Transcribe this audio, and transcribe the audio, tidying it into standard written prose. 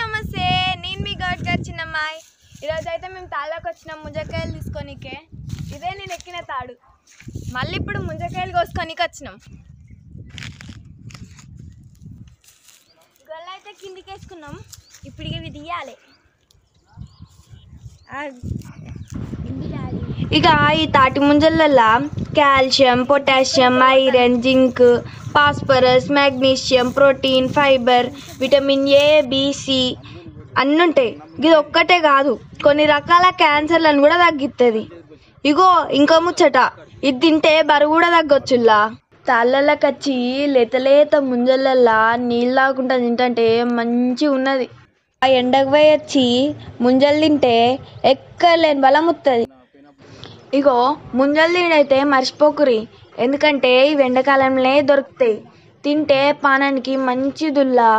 నమస్తే, నేను మీ గౌడ్ గారు చిన్నమ్మాయి. ఈరోజు అయితే మేము తాళ్ళకి వచ్చినాం ముంజకాయలు తీసుకోనికే. ఇదే నేను ఎక్కిన తాడు. మళ్ళీ ఇప్పుడు ముంజకాయలు కోసుకోనికి వచ్చినాం. గొల్ల అయితే కిందికి వేసుకున్నాం. ఇప్పుడు ఇవి తీయాలి. ఇక ఈ తాటి ముంజలల్లో calcium, potassium, iron, zinc, phosphorus, magnesium, protein, fibre, vitamin A, B, C అన్నీ ఉంటాయి. ఇది ఒక్కటే కాదు, కొన్ని రకాల క్యాన్సర్లను కూడా తగ్గిస్తుంది. ఇగో ఇంకో ముచ్చట, ఇది తింటే బరువు కూడా తగ్గొచ్చులా. తాళ్ళకి వచ్చి లేత లేత ముంజలల్లా నీళ్ళు తాగుకుంటా తింటే మంచిగా ఉన్నది. ఆ ఎండకు పోయి వచ్చి ముంజలు తింటే ఎక్కలేని బలం వస్తుంది. ఇగో ముంజలు తినైతే మర్చిపోకురి, ఎందుకంటే ఇవి ఎండాకాలంలో దొరుకుతాయి. తింటే పానానికి మంచిదుల్లా.